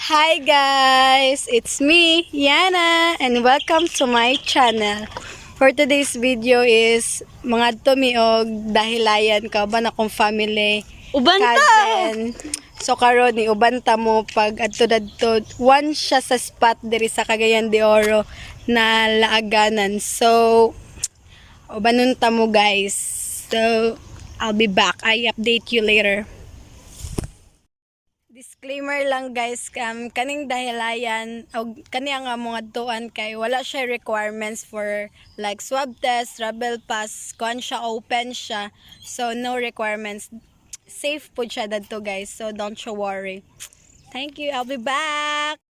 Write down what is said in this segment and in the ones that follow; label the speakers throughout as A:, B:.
A: Hi guys! It's me, Yana, and welcome to my channel. For today's video is mga tumiog dahilayan ka ba na kong family
B: Ubanta!
A: cousin. So karon ni ubanta mo pag adto one siya sa spot diri sa Cagayan de Oro na laaganan. So ubanon ta mo guys. So I'll be back. I update you later. Disclaimer lang guys, kaning dahilayan o kani ang mga tuan kay wala siya requirements for like swab test, travel pass, kuan siya open siya. So no requirements. Safe po siya dadto guys. So don't you worry. Thank you. I'll be back.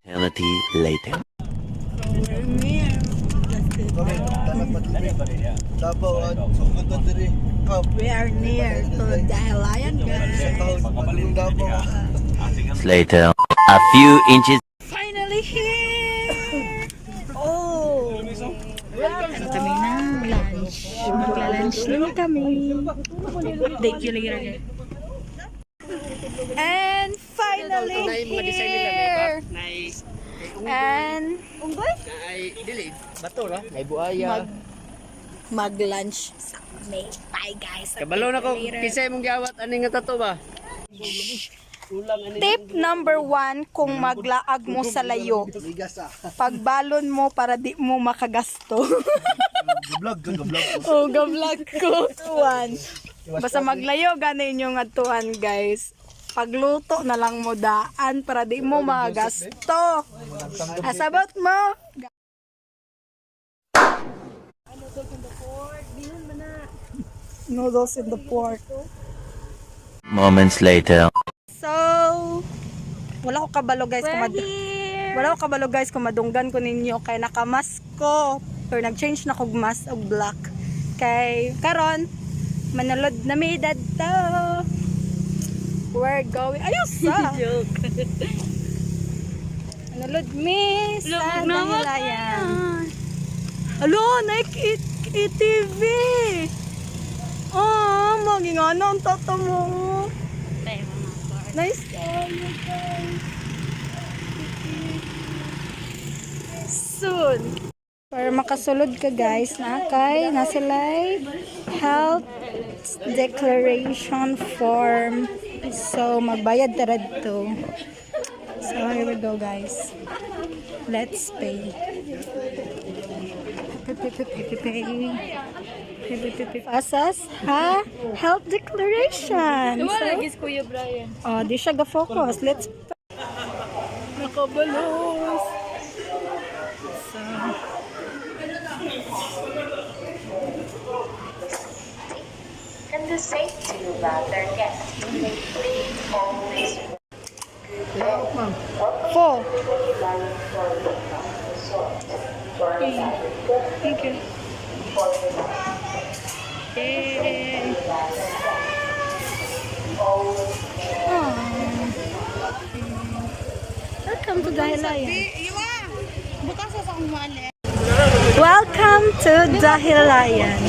C: Eternity later.
A: We are near to dahilayan guys.
C: Later. A few inches.
A: Finally here! Oh! Ano kami na? Lunch. Magla-lunch na kami. Date you later guys. And finally here! And mag-lunch sa kami. Bye guys.
B: Kabalo na ko, kisay mong giawat ani nga tato ba?
A: Tip number 1 kung maglaag mo sa layo. Pagbalon mo para di mo makagasto. Oh, gablog ko. One. Basta maglayo ganin yung atuan guys. Pagluto na lang mo daan para di mo makagasto. Asabot mo. Noodles in the pork.
C: Moments later.
A: So, wala ko kabalo guys wala ko kabalo guys kung madunggan ko ninyo kay nakamask ko or nag-change na kog mask og black kay karon manulod na mi dadto. We're going ayos sa
B: Joke.
A: manulod mi sa
B: Lumag na
A: dahilayan. Alo, Nike TV. Oh, magingano ang tato mo. Nice you guys. Soon. Para makasulod ka guys na kay nasilay health declaration form. So magbayad tara dito. So here we go guys. Let's pay. Asas ha? Health declaration. So,
B: Kuya Brian.
A: oh, di siya ga-focus. Let's nakabalos. So,
D: And the safety of other guests, please always
A: four. Thank you. Yay. Welcome to Dahilayan. Welcome to Dahilayan.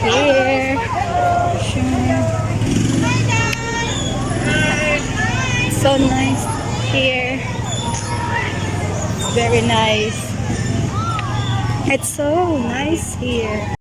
A: Here. So nice here. It's very nice. It's so nice here.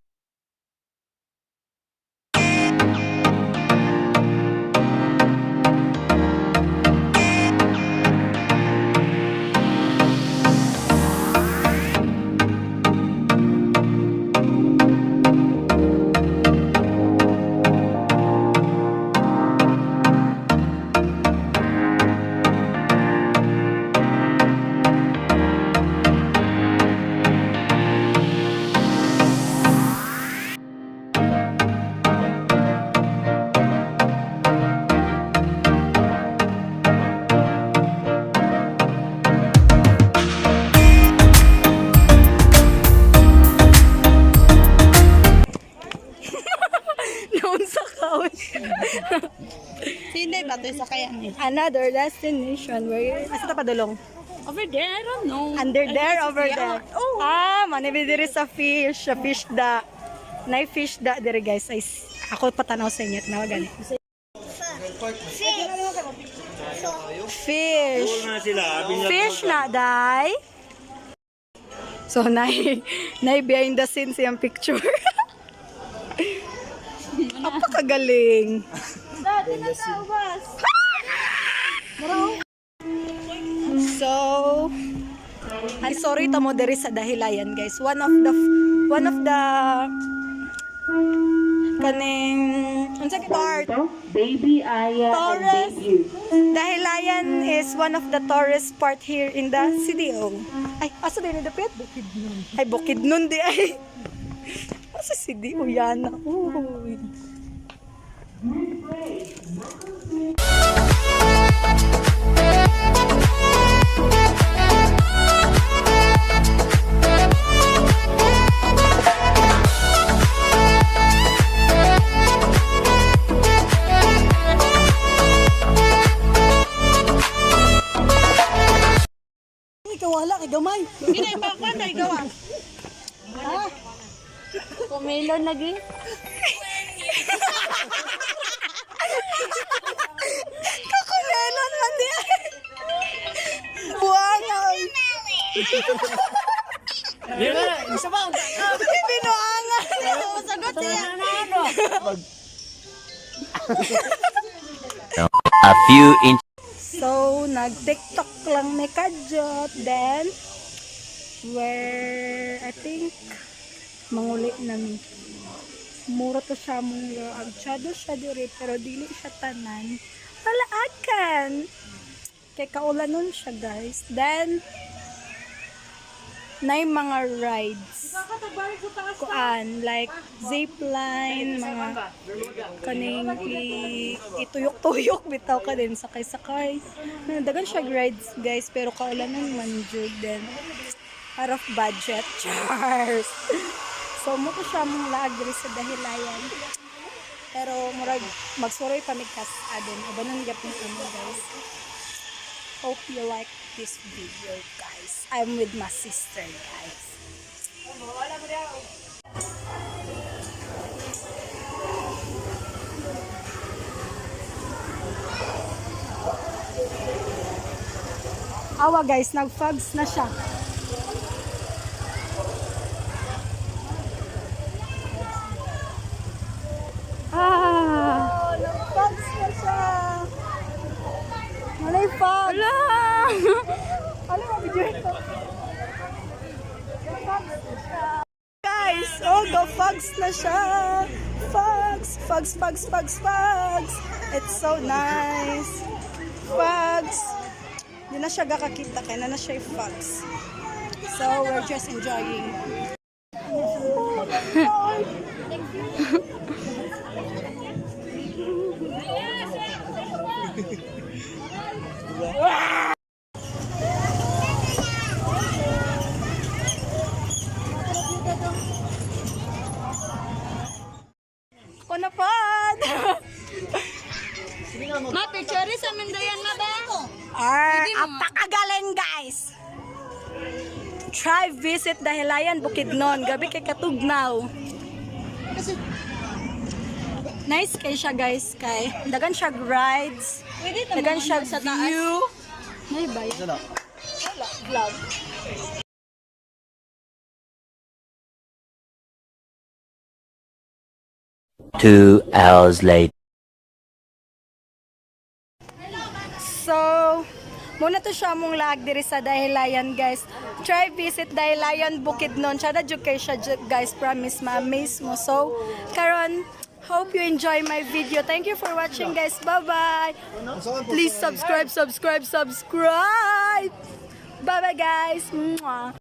A: Another destination where asa ta padulong?
E: Over there, I don't know.
A: Under there, over there. Ah, manibid diri sa fish, sa fish da. Nay fish da diri guys. Ay, ako patanaw sa inyo, tanawa gani. Fish. Fish na, day. So, nay behind the scenes yung picture. Apakagaling. So, ay sorry tamo diri sa dahilayan guys. One of the kaning unsa ki part?
D: Baby Aya
A: Taurus. Dahilayan is one of the tourist part here in the CDO. Ay, asa din dapit? Bukidnon. Ay, Bukidnon di ay. Asa CDO yan? Uy. Ikaw wala kay gamay.
E: Hindi ba ako na igawa? Kumelo lagi.
A: Kakumelon man di ay. Buangay.
B: Isa ba?
A: Binuangan.
E: Sagot siya.
C: A few inches.
A: So, nag-TikTok lang ni Kajot. Then, where, I think, manguli namin. Mura to siya mong agchado siya diri, pero dili siya tanan. Palaakan! Kay kaulan nun siya, guys. Then, na yung mga rides. Kuan, like, zipline, mga kaning ituyok-tuyok, bitaw ka din, sakay-sakay. Dagan siya rides, guys, pero kaulanan man jud din. Out of budget, chars. So, mo ko siya mong laag sa dahilayan. Pero, murag, magsuroy pamigkas adin. Abanon gapin ano, guys. Hope you like this video, guys. I'm with my sister, guys. Awa guys, nag-fogs na siya. Nag-fogs na siya. Malay fogs. Wala! Ano mo video ito? Guys, go-fogs na siya. Fogs. It's so nice. Fogs. Hindi na siya kakakita, kaya na siya yung fogs. So, we're just enjoying. Ako na po!
E: Ma, picture sa Mindayan na ba?
A: Apakagaling guys! Try visit Dahilayan, Bukidnon. Gabi kay Katugnaw. Nice kay siya guys. Kay dagan siya rides. Dagan siya view. May bayan. Wala. Vlog.
C: Two hours later.
A: So, muna to siya mong lag diri sa Dahilayan guys. Try visit Dahilayan Bukidnon. Siya na jud kay siya guys. Promise ma-amaze mo. So, karon hope you enjoy my video. Thank you for watching guys. Bye-bye. Please subscribe. Bye-bye guys. Mwah.